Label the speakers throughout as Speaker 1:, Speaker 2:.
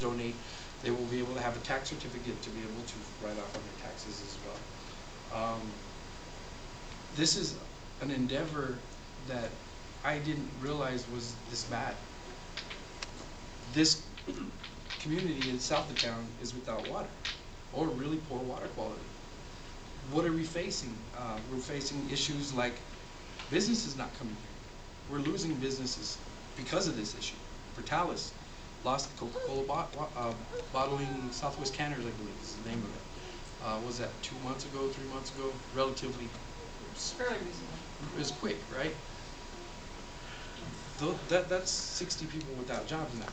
Speaker 1: donate, they will be able to have a tax certificate to be able to write off on their taxes as well. This is an endeavor that I didn't realize was this bad. This community in south of town is without water, or really poor water quality. What are we facing? We're facing issues like businesses not coming here. We're losing businesses because of this issue. Portales lost the Coca-Cola bottling, Southwest Canners, I believe is the name of it. Was that 2 months ago, 3 months ago? Relatively.
Speaker 2: It's fairly recently.
Speaker 1: It was quick, right? That's 60 people without jobs now.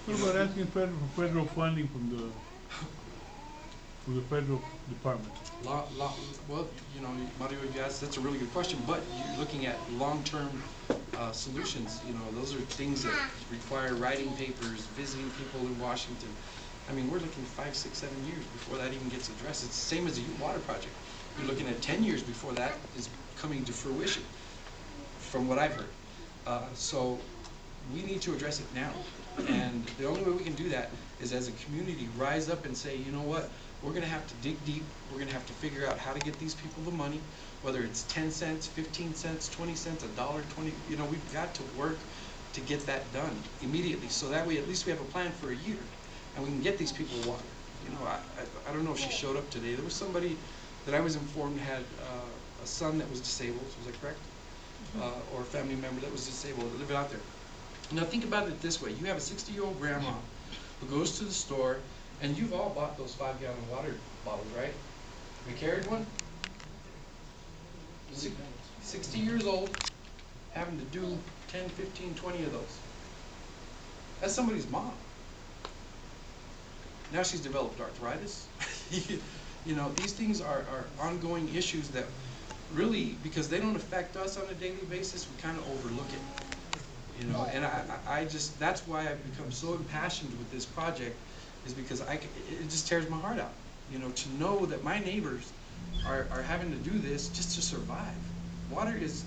Speaker 3: What about asking for federal funding from the federal department?
Speaker 1: Well, you know, Mario, you asked, that's a really good question, but you're looking at long-term solutions. You know, those are things that require writing papers, visiting people in Washington. I mean, we're looking 5, 6, 7 years before that even gets addressed. It's the same as the Ute Water Project. You're looking at 10 years before that is coming to fruition, from what I've heard. So we need to address it now. And the only way we can do that is as a community rise up and say, you know what, we're going to have to dig deep. We're going to have to figure out how to get these people the money, whether it's 10 cents, 15 cents, 20 cents, $1.20. You know, we've got to work to get that done immediately, so that way at least we have a plan for a year, and we can get these people water. You know, I don't know if she showed up today. There was somebody that I was informed had a son that was disabled. Was that correct? Or a family member that was disabled living out there. Now think about it this way. You have a 60-year-old grandma who goes to the store, and you've all bought those 5-gallon water bottles, right? We carried one? 60 years old, having to do 10, 15, 20 of those. That's somebody's mom. Now she's developed arthritis. You know, these things are ongoing issues that really, because they don't affect us on a daily basis, we kind of overlook it. You know, and I just, that's why I've become so impassioned with this project, is because it just tears my heart out. You know, to know that my neighbors are having to do this just to survive. Water is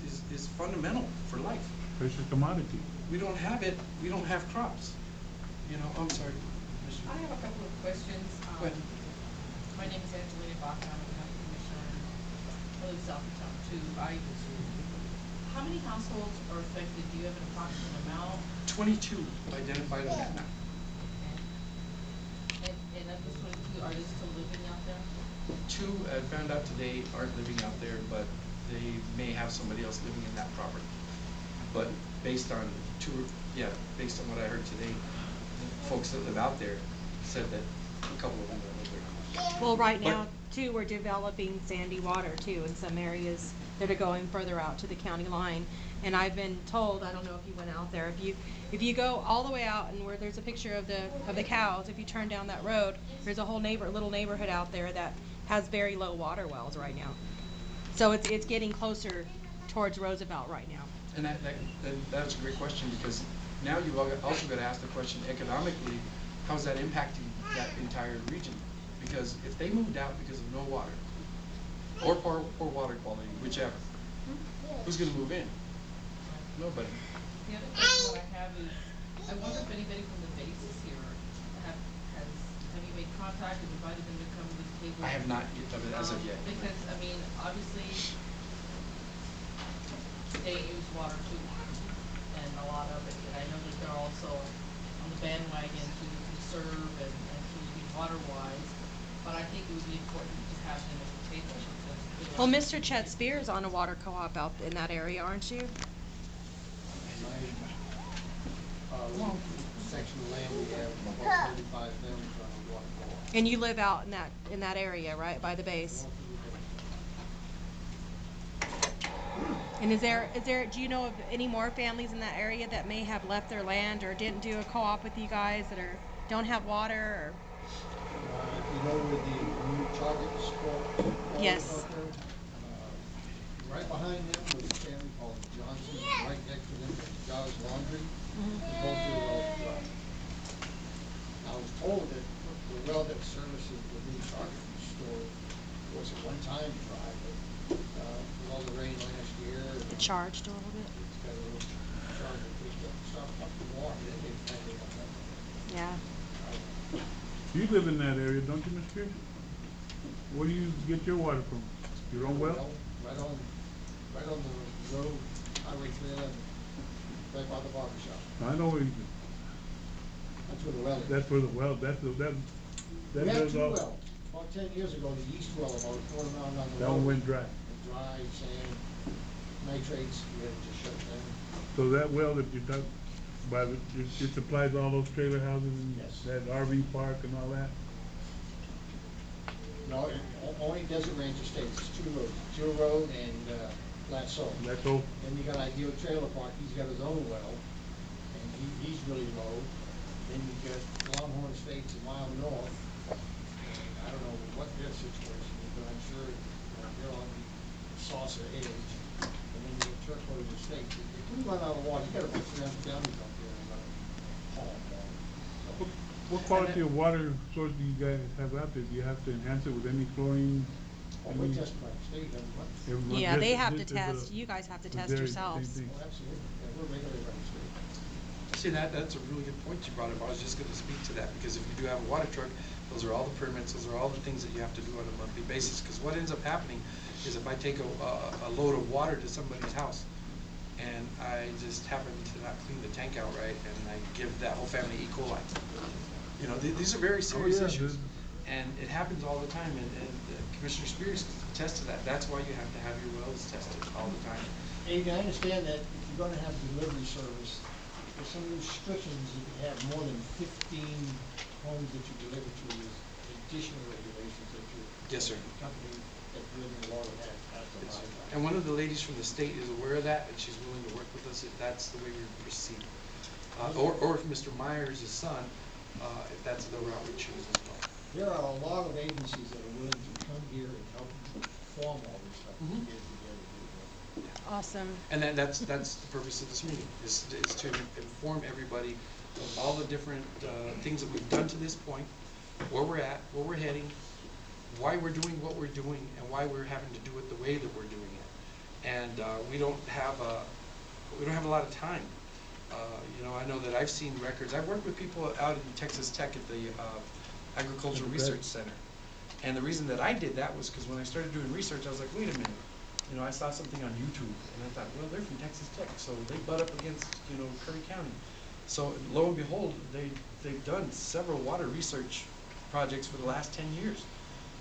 Speaker 1: fundamental for life.
Speaker 3: Precious commodity.
Speaker 1: We don't have it, we don't have crops. You know, I'm sorry.
Speaker 2: I have a couple of questions.
Speaker 1: Go ahead.
Speaker 2: My name is Angelina Baca. I'm a county commissioner. I live south of town too. How many households are affected? Do you have an approximate amount?
Speaker 1: 22 identified on that map.
Speaker 2: Okay. And of those 22, are they still living out there?
Speaker 1: 2, I found out today, aren't living out there, but they may have somebody else living in that property. But based on based on what I heard today, the folks that live out there said that a couple of them don't live there.
Speaker 4: Well, right now, too, we're developing sandy water, too, in some areas that are going further out to the county line. And I've been told, I don't know if you went out there, if you go all the way out and where there's a picture of the cows, if you turn down that road, there's a whole little neighborhood out there that has very low water wells right now. So it's getting closer towards Roosevelt right now.
Speaker 1: And that's a great question, because now you've also got to ask the question economically, how's that impacting that entire region? Because if they moved out because of no water, or poor water quality, whichever, who's going to move in? Nobody.
Speaker 2: The other question that I have is, I wonder if anybody from the base is here. Have you made contact and invited them to come to the table?
Speaker 1: I have not as of yet.
Speaker 2: Because, I mean, obviously, they use water too, and a lot of it. And I know that they're also on the bandwagon to conserve and to be water-wise. But I think it would be important to have them at the table.
Speaker 4: Well, Mr. Chet Spears on a water co-op out in that area, aren't you?
Speaker 5: Section of land we have about 35 families on a water co-op.
Speaker 4: And you live out in that area, right, by the base? And is there do you know of any more families in that area that may have left their land or didn't do a co-op with you guys that don't have water? Or
Speaker 5: You know where the new Target store
Speaker 4: yes.
Speaker 5: is out there? Right behind them was a family called Johnson. Right next to them was Giles Laundry. They both do well dry. I was told that the well that services the new Target store was at one time dry, but with all the rain last year,
Speaker 4: It charged a little bit.
Speaker 5: it's got a little charge that pushed up, stopped up the water. Then they finally got that.
Speaker 4: Yeah.
Speaker 3: You live in that area, don't you, Mr. Pierce? Where do you get your water from? Your own well?
Speaker 5: Right on the road, Highway 311, right by the barber shop.
Speaker 3: I know where you,
Speaker 5: That's where the well is.
Speaker 3: that's where the well, that
Speaker 5: We had
Speaker 3: does
Speaker 5: two
Speaker 3: all.
Speaker 5: wells. About 10 years ago, the east well, about a quarter mile down the road.
Speaker 3: That one went dry.
Speaker 5: Dry, sand, nitrates, we had to just shut it down.
Speaker 3: So that well that you talk, it supplies all those trailer houses and
Speaker 5: Yes.
Speaker 3: that RV park and all that?
Speaker 5: No, only Desert Ranch Estates, it's two roads, Jill Road and, Flat Soul.
Speaker 3: That's all?
Speaker 5: Then you got Ideal Trailer Park, he's got his own well, and he's really low. Then you got Longhorn Estates a mile north, and I don't know what their situation is, but I'm sure, they're on the saucer edge. And then you have Turquoise Estates, if we run out of water, you got a bunch of them counties up there that run home water. So,
Speaker 3: What quality of water source do you guys have out there? Do you have to enhance it with any chlorine?
Speaker 5: we test by the state every month.
Speaker 3: every month?
Speaker 4: Yeah, they
Speaker 3: Just-
Speaker 4: have to
Speaker 3: just as
Speaker 4: test, you guys have to
Speaker 3: as
Speaker 4: test
Speaker 3: their-
Speaker 4: yourselves.
Speaker 3: same thing.
Speaker 5: Oh, absolutely, yeah, we're regulated by the state.
Speaker 1: See, that's a really good point you brought up. I was just gonna speak to that, because if you do have a water truck, those are all the permits, those are all the things that you have to do on a monthly basis. Because what ends up happening is if I take a load of water to somebody's house, and I just happen to not clean the tank out right, and I give that whole family E. coli. You know, these are very serious
Speaker 3: yeah,
Speaker 1: issues,
Speaker 3: dude.
Speaker 1: and it happens all the time, and Commissioner Spears can attest to that. That's why you have to have your wells tested all the time.
Speaker 5: And I understand that if you're gonna have delivery service, there's some restrictions, you can have more than 15 homes that you deliver to, is additional regulations that your
Speaker 1: Yes, sir.
Speaker 5: company that delivering water has to
Speaker 1: Yes,
Speaker 5: abide
Speaker 1: sir.
Speaker 5: by.
Speaker 1: And one of the ladies from the state is aware of that, and she's willing to work with us if that's the way we proceed. Or if Mr. Myers' son, if that's the route we choose as well.
Speaker 5: There are a lot of agencies that are willing to come here and help form all this stuff, to
Speaker 1: Mhm.
Speaker 5: get it together.
Speaker 4: Awesome.
Speaker 1: And then that's the purpose of this meeting, is to inform everybody of all the different things that we've done to this point, where we're at, where we're heading, why we're doing what we're doing, and why we're having to do it the way that we're doing it. And we don't have a lot of time. You know, I know that I've seen records. I've worked with people out in Texas Tech at the Agricultural
Speaker 3: Okay.
Speaker 1: Research Center. And the reason that I did that was because when I started doing research, I was like, wait a minute. You know, I saw something on YouTube, and I thought, well, they're from Texas Tech, so they butt up against, you know, Curry County. So lo and behold, they've done several water research projects for the last 10 years.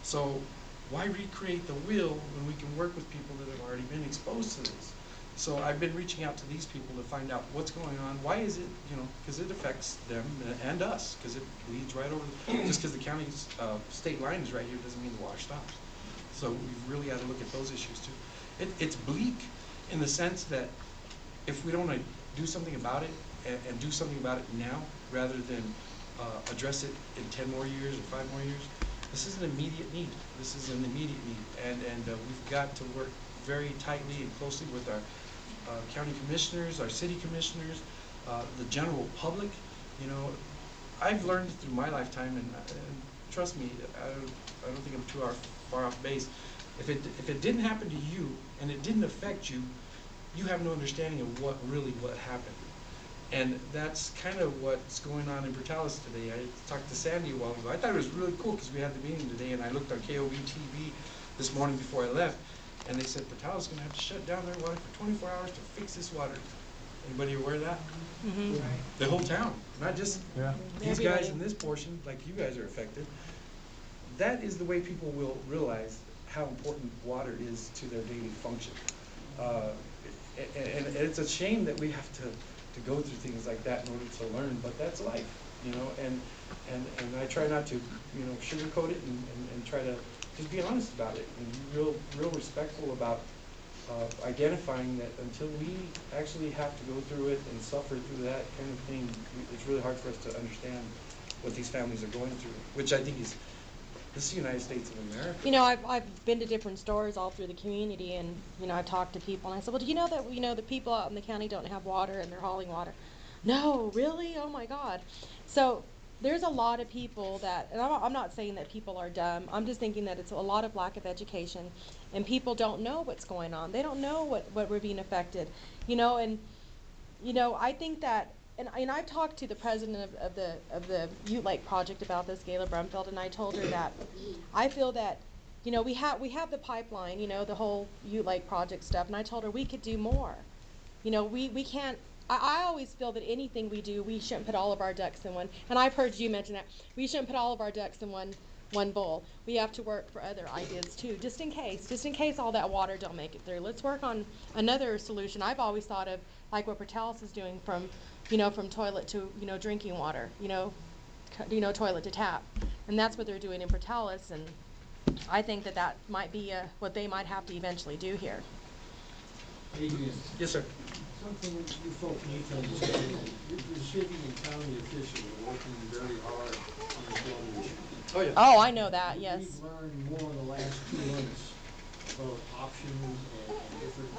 Speaker 1: So why recreate the wheel when we can work with people that have already been exposed to this? So I've been reaching out to these people to find out what's going on. Why is it, you know, because it affects them and us, because it leads right over, just because the county's state line is right here doesn't mean the water stops. So we've really got to look at those issues too. It's bleak in the sense that if we don't do something about it and do something about it now, rather than address it in 10 more years or 5 more years, this is an immediate need. This is an immediate need, and we've got to work very tightly and closely with our county commissioners, our city commissioners, the general public. You know, I've learned through my lifetime, and trust me, I don't think I'm too far off base. If it didn't happen to you and it didn't affect you, you have no understanding of what happened. And that's kind of what's going on in Portales today. I talked to Sandy a while ago. I thought it was really cool because we had the meeting today, and I looked on KOB TV this morning before I left, and they said Portales is going to have to shut down their water for 24 hours to fix this water. Anybody aware of that?
Speaker 4: Mm-hmm.
Speaker 1: The whole town, not just
Speaker 3: Yeah.
Speaker 1: these guys
Speaker 4: Everybody.
Speaker 1: in this portion, like you guys are affected. That is the way people will realize how important water is to their daily function. And it's a shame that we have to go through things like that in order to learn, but that's life, you know, and I try not to, you know, sugarcoat it and try to just be honest about it and be real respectful about identifying that until we actually have to go through it and suffer through that kind of thing, it's really hard for us to understand what these families are going through, which I think is, this is the United States of America.
Speaker 4: You know, I've been to different stores all through the community, and you know, I've talked to people, and I said, well, do you know that the people out in the county don't have water and they're hauling water? No, really? Oh my God! So there's a lot of people that, and I'm not saying that people are dumb. I'm just thinking that it's a lot of lack of education, and people don't know what's going on. They don't know what we're being affected, you know, and you know, I think that and I've talked to the president of the Ute Lake project about this, Gayla Brumfeld, and I told her that I feel that, you know, we have the pipeline, you know, the whole Ute Lake project stuff, and I told her we could do more. You know, we can't, I always feel that anything we do, we shouldn't put all of our ducks in one, and I've heard you mention that, we shouldn't put all of our ducks in one bowl. We have to work for other ideas too, just in case all that water don't make it through. Let's work on another solution. I've always thought of, like what Portales is doing from, you know, from toilet to, you know, drinking water, you know, toilet to tap. And that's what they're doing in Portales, and I think that that might be what they might have to eventually do here.
Speaker 5: Adrian,
Speaker 1: Yes, sir.
Speaker 5: something you folks need to understand, the city and county officials are working very hard on this water issue.
Speaker 1: Oh, yeah.
Speaker 4: Oh, I know that, yes.
Speaker 5: We've learned more in the last 2 months about options and different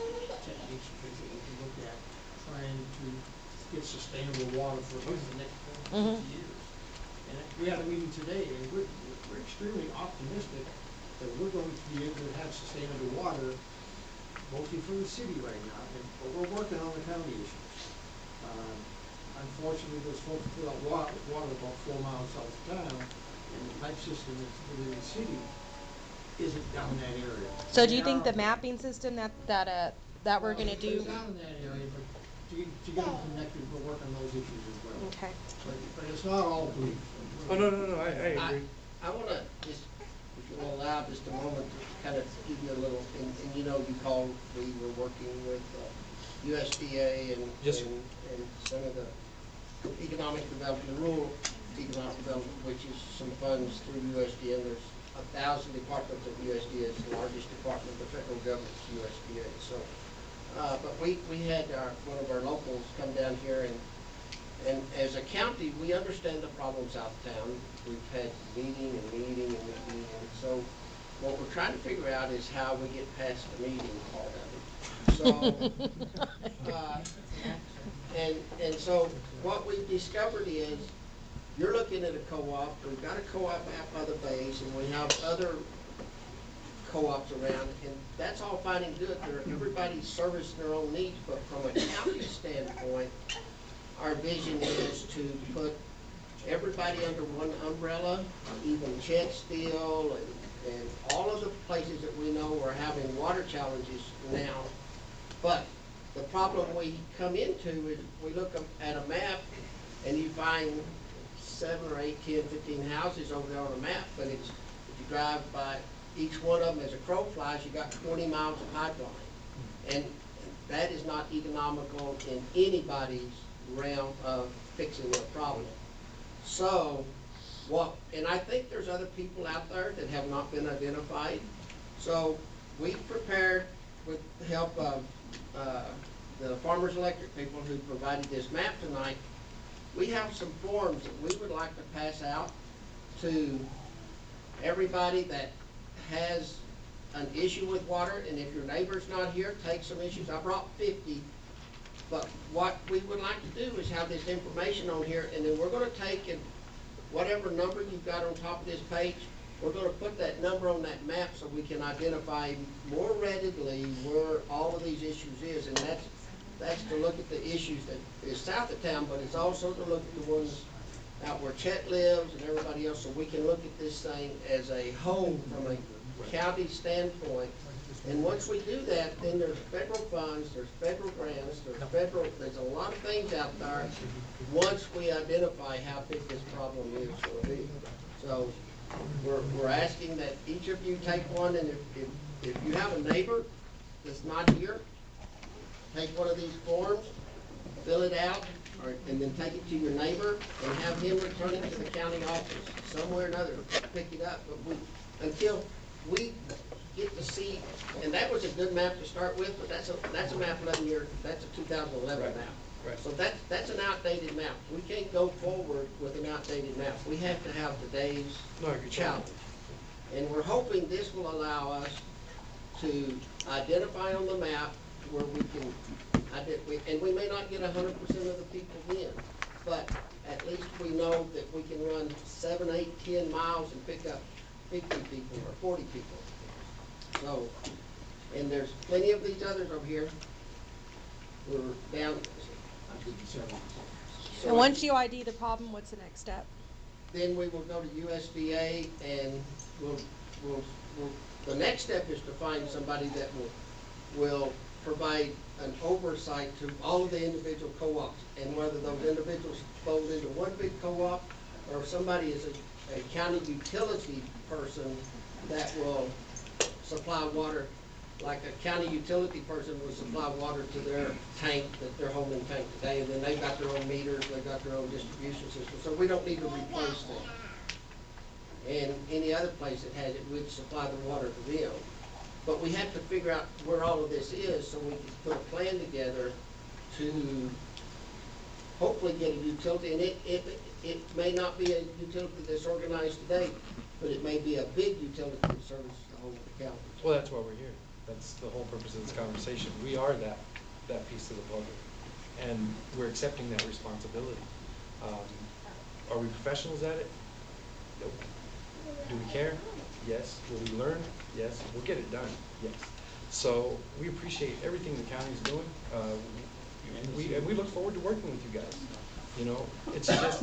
Speaker 5: techniques and things that we can look at, trying to get sustainable water for at least the next 40, 50 years. And we had a meeting today, and we're extremely optimistic that we're going to be able to have sustainable water, mostly from the city right now, but we're working on the county issues. Unfortunately, those folks put out water about 4 miles south of town, and the pipe system that's within the city isn't down that area.
Speaker 4: So do you think the mapping system that we're gonna do?
Speaker 5: It's down in that area, but to get them connected, we're working on those issues as well.
Speaker 4: Okay.
Speaker 5: But it's not all bleak.
Speaker 1: Oh, no, I agree.
Speaker 6: I wanna just, if you will allow just a moment to kind of give you a little, and you know, you called, we were working with USDA and,
Speaker 1: Yes, sir.
Speaker 6: and some of the economic development, the rural economic development, which is some funds through USDA, and there's 1,000 departments of USDA. It's the largest department of the federal government's USDA. So, but we had one of our locals come down here, and as a county, we understand the problems out of town. We've had meeting, and so what we're trying to figure out is how we get past the meeting part of it. So, and so what we've discovered is, you're looking at a co-op, we've got a co-op out by the base, and we have other co-ops around, and that's all fine and good. Everybody's servicing their own needs, but from a county standpoint, our vision is to put everybody under one umbrella, even Chet Steel and all of the places that we know are having water challenges now. But the problem we come into is we look at a map and you find 7 or 8, 10, 15 houses over there on a map, but it's, if you drive by each one of them as a crow flies, you got 20 miles of pipeline. And that is not economical in anybody's realm of fixing their problem. So, and I think there's other people out there that have not been identified. So we prepared with the help of the Farmers Electric people who provided this map tonight. We have some forms that we would like to pass out to everybody that has an issue with water, and if your neighbor's not here, take some issues. I brought 50, but what we would like to do is have this information on here, and then we're going to take and whatever number you've got on top of this page, we're going to put that number on that map so we can identify more readily where all of these issues is, and that's to look at the issues that is south of town, but it's also to look at the ones out where Chet lives and everybody else, so we can look at this thing as a whole from a county standpoint. And once we do that, then there's federal funds, there's federal grants, there's a lot of things out there once we identify how big this problem is going to be. So we're asking that each of you take one, and if you have a neighbor that's not here, take one of these forms, fill it out, and then take it to your neighbor and have him return it to the county office somewhere or another, pick it up. But until we get to see, and that was a good map to start with, but that's a map 11 year, that's a 2011 map.
Speaker 1: Right.
Speaker 6: So that's an outdated map. We can't go forward with an outdated map. We have to have today's challenge. And we're hoping this will allow us to identify on the map where we can, and we may not get 100% of the people in, but at least we know that we can run 7, 8, 10 miles and pick up 50 people or 40 people. So, and there's plenty of these others over here. We're down, So
Speaker 4: And once you ID the problem, what's the next step?
Speaker 6: then we will go to USDA and we'll, the next step is to find somebody that will provide an oversight to all of the individual co-ops, and whether those individuals fold into one big co-op, or if somebody is a county utility person that will supply water, like a county utility person will supply water to their tank, that their holding tank today, and then they've got their own meters, they've got their own distribution system, so we don't need to replace them. And any other place that has it would supply the water to them. But we have to figure out where all of this is, so we can put a plan together to hopefully get a utility, and it may not be a utility that's organized today, but it may be a big utility that services the whole of the county.
Speaker 1: Well, that's why we're here. That's the whole purpose of this conversation. We are that piece of the puzzle, and we're accepting that responsibility. Are we professionals at it? Nope. Do we care? Yes. Will we learn? Yes. We'll get it done. Yes. So we appreciate everything the county's doing. And we look forward to working with you guys. You know, it's just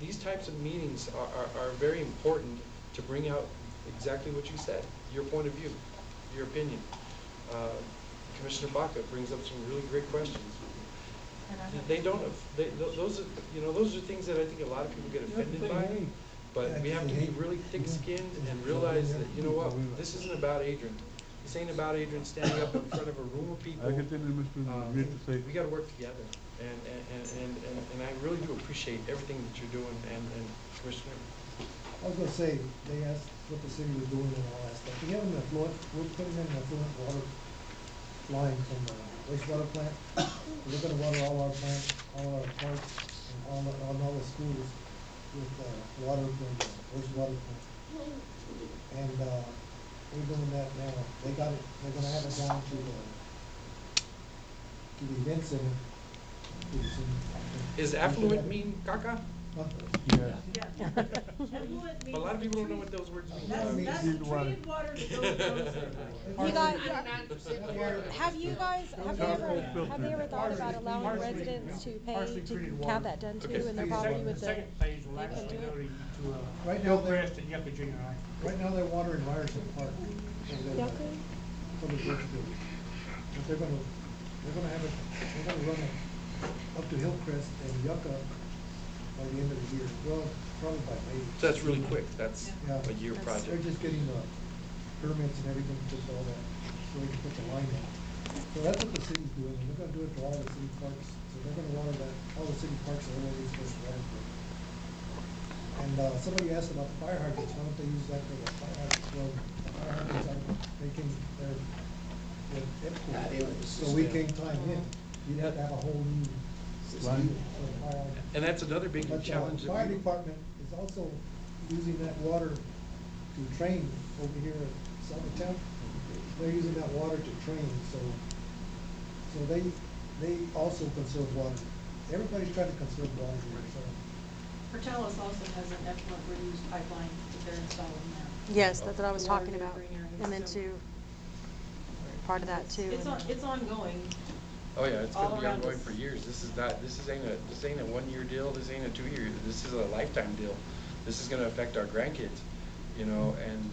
Speaker 1: these types of meetings are very important to bring out exactly what you said, your point of view, your opinion. Commissioner Baca brings up some really great questions. Those are things that I think a lot of people get offended by. But we have to be really thick-skinned and realize that, you know what, this isn't about Adrian. This ain't about Adrian standing up in front of a room of people.
Speaker 3: I continue, Mr. Rodriguez, to say.
Speaker 1: We gotta work together, and I really do appreciate everything that you're doing, and Commissioner.
Speaker 7: I was gonna say, they asked what the city was doing and all that stuff. We have an affluent, we're putting in an affluent water line from the wastewater plant. We're gonna water all our plants, all our parks, and all the schools with water from the wastewater plant. And we're doing that now. They got it, they're gonna have it down to the event center.
Speaker 1: Is affluent mean caca?
Speaker 7: Huh?
Speaker 3: Yeah.
Speaker 1: But a lot of people don't know what those words mean.
Speaker 7: That's
Speaker 3: the treated
Speaker 8: water that goes down
Speaker 4: You guys, have they ever thought about allowing residents to pay to have that done too in their property with the?
Speaker 3: Second phase will
Speaker 4: they
Speaker 3: actually
Speaker 4: can do it?
Speaker 3: go to
Speaker 7: Right now, they're,
Speaker 3: Hillcrest and Yucca Junior High.
Speaker 7: right now they're watering Ryerson Park.
Speaker 4: Yucca?
Speaker 7: Public Works Building. But they're gonna have it, they're gonna run it up to Hillcrest and Yucca by the end of the year. Well, probably by May.
Speaker 1: So that's really quick, that's
Speaker 7: Yeah.
Speaker 1: a year
Speaker 7: They're
Speaker 1: project.
Speaker 7: just getting the permits and everything, just all that, so we can put the line in. So that's what the city's doing, and they're gonna do it for all the city parks. So they're gonna water that, all the city parks are already supposed to water for. And, somebody asked about the fire hydrants, why don't they use that for the fire hydrants? Well, the fire hydrants, they came there with
Speaker 6: Not in the
Speaker 7: EPCO, so we
Speaker 6: system.
Speaker 7: came time in. You'd have to have a whole new system for the fire hydrant.
Speaker 1: And that's another big
Speaker 7: But
Speaker 1: challenge.
Speaker 7: the
Speaker 1: that
Speaker 7: fire
Speaker 1: we-
Speaker 7: department is also using that water to train over here at Summertown. They're using that water to train, so they also conserve water. Everybody's trying to conserve water here, so.
Speaker 8: Portales also has an effluent reuse pipeline that they're installing now.
Speaker 4: Yes, that's what I was
Speaker 8: The water
Speaker 4: talking about.
Speaker 8: delivering areas,
Speaker 4: And then
Speaker 8: so-
Speaker 4: too, part of that too.
Speaker 8: It's ongoing.
Speaker 1: Oh, yeah, it's
Speaker 8: all
Speaker 1: gonna be
Speaker 8: around
Speaker 1: ongoing
Speaker 8: us.
Speaker 1: for years. This ain't a 1-year deal, this ain't a 2-year, this is a lifetime deal. This is gonna affect our grandkids, you know, and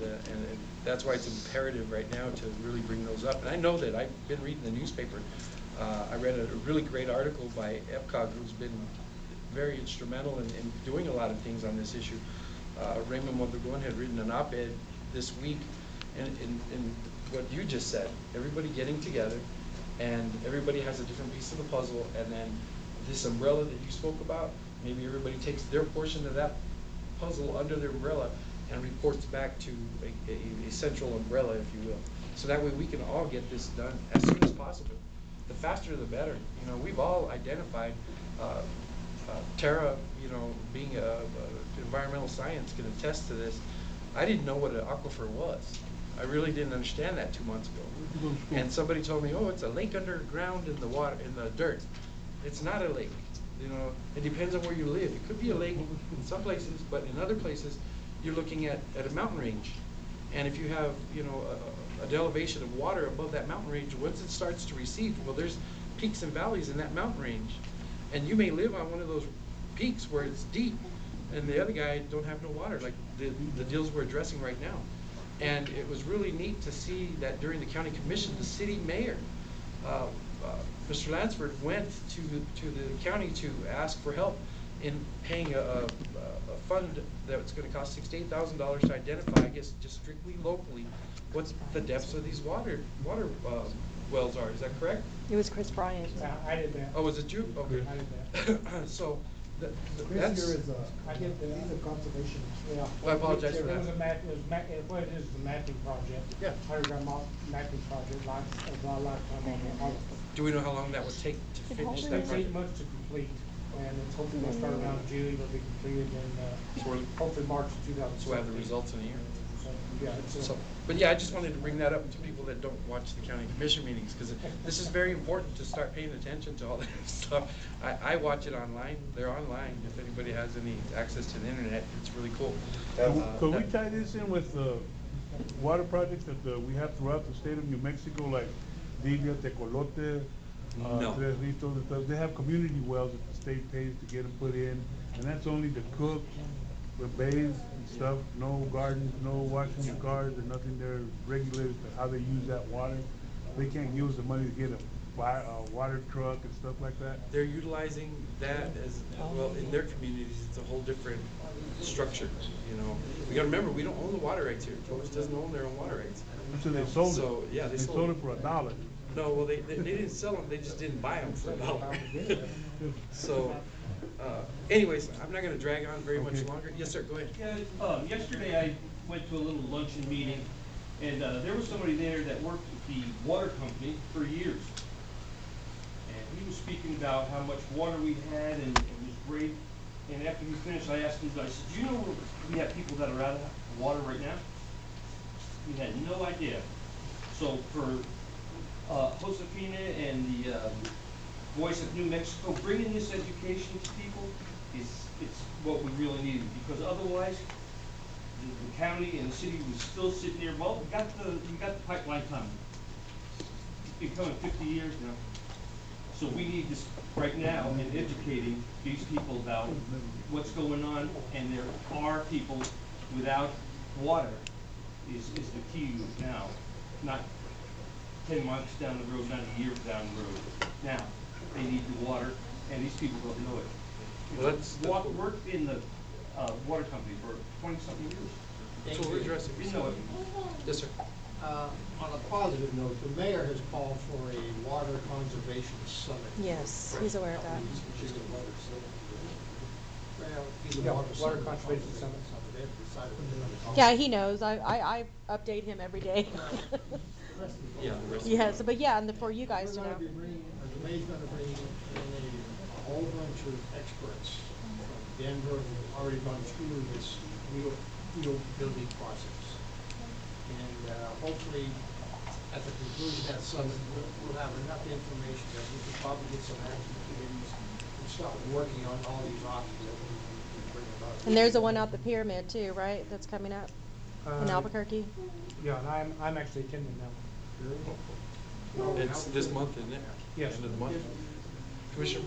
Speaker 1: that's why it's imperative right now to really bring those up. And I know that I've been reading the newspaper. I read a really great article by EPCOG, who's been very instrumental in doing a lot of things on this issue. Raymond Mondragon had written an op-ed this week in what you just said, everybody getting together, and everybody has a different piece of the puzzle, and then this umbrella that you spoke about, maybe everybody takes their portion of that puzzle under their umbrella and reports back to a central umbrella, if you will. So that way we can all get this done as soon as possible. The faster the better. You know, we've all identified, Tara, you know, being environmental science can attest to this. I didn't know what an aquifer was. I really didn't understand that 2 months ago. And somebody told me, oh, it's a lake underground in the water, in the dirt. It's not a lake. You know, it depends on where you live. It could be a lake in some places, but in other places, you're looking at a mountain range. And if you have, you know, an elevation of water above that mountain range, once it starts to recede, well, there's peaks and valleys in that mountain range. And you may live on one of those peaks where it's deep, and the other guy don't have no water, like the deals we're addressing right now. And it was really neat to see that during the county commission, the city mayor, Mr. Lansford, went to the county to ask for help in paying a fund that's gonna cost $6,000 to $8,000 to identify, I guess, just strictly locally, what's the depths of these water wells are. Is that correct?
Speaker 4: It was Chris Bryant.
Speaker 3: I did that.
Speaker 1: Oh, was it you? Okay.
Speaker 3: I did that.
Speaker 1: So,
Speaker 7: Chris
Speaker 1: that's,
Speaker 7: here is he's a conservation.
Speaker 3: Yeah.
Speaker 1: Well, I apologize for
Speaker 3: It was
Speaker 1: that.
Speaker 3: what it is a mapping project.
Speaker 1: Yeah.
Speaker 3: Underground mapping project, a lot of time on it.
Speaker 1: do we know how long that would take to finish that
Speaker 3: It's 8
Speaker 1: project?
Speaker 3: months to complete, and it's hopefully gonna start around June, it'll be completed in,
Speaker 1: So we're-
Speaker 3: hopefully March of 2017.
Speaker 1: So we'll have the results in a year.
Speaker 3: So, yeah, it's
Speaker 1: So, but yeah, I just wanted to bring that up to people that don't watch the county commission meetings, because this is very important to start paying attention to all that stuff. I watch it online, they're online, if anybody has any access to the internet, it's really cool.
Speaker 3: Could we tie this in with water projects that we have throughout the state of New Mexico, like Divia, Tecolote,
Speaker 1: No.
Speaker 3: Tres Ritos and stuff? They have community wells that the state pays to get them put in, and that's only to cook, the bathe and stuff, no gardens, no washing your cars, or nothing there regulated to how they use that water. They can't use the money to get a water truck and stuff like that.
Speaker 1: They're utilizing that as, well, in their communities, it's a whole different structure, you know. We gotta remember, we don't own the water rights here. Clovis doesn't own their own water rights.
Speaker 3: So they sold it.
Speaker 1: So, yeah, they sold
Speaker 3: sold
Speaker 1: it.
Speaker 3: it for $1.
Speaker 1: No, well, they didn't sell them, they just didn't buy them for $1. So, anyways, I'm not gonna drag on very much
Speaker 3: Okay.
Speaker 1: longer. Yes, sir, go ahead.
Speaker 9: Yeah, yesterday I went to a little luncheon meeting, and there was somebody there that worked at the water company for years. And he was speaking about how much water we had, and it was great. And after he finished, I asked him, I said, do you know we have people that are out of water right now? He had no idea. So for Josefina and the Voice of New Mexico, bringing this education to people it's what we really needed, because otherwise, the county and the city was still sitting there, well, we got the pipeline coming. It's been coming 50 years now. So we need this right now in educating these people about what's going on, and there are people without water is the key now, not 10 months down the road, not a year down the road. Now, they need the water, and these people don't know it.
Speaker 1: Well, that's
Speaker 9: Worked in the water company for 20-something years.
Speaker 1: That's what we're addressing.
Speaker 9: Didn't know it.
Speaker 1: Yes, sir.
Speaker 5: On a positive note, the mayor has called for a water conservation summit.
Speaker 4: Yes, he's aware of that.
Speaker 5: Which is a water summit. Well, either
Speaker 3: Yeah,
Speaker 5: water
Speaker 3: water
Speaker 5: summit or
Speaker 3: conservation summit.
Speaker 5: They haven't decided what they're gonna call it.
Speaker 4: Yeah, he knows. I update him every day.
Speaker 1: Yeah, the rest of
Speaker 4: Yes, but yeah, and for you guys to
Speaker 5: We're
Speaker 4: know.
Speaker 5: gonna be bringing, the mayor's gonna bring in a whole bunch of experts from Denver who've already gone through this real building process. And hopefully, at the conclusion of that summit, we'll have enough information that we can probably get some action committees and start working on all these options that we can bring about.
Speaker 4: And there's the one out the pyramid too, right? That's coming up in Albuquerque.
Speaker 3: Yeah, and I'm actually attending that one.
Speaker 1: It's this month, isn't it?
Speaker 3: Yes.
Speaker 1: End of the month. Commissioner Bach?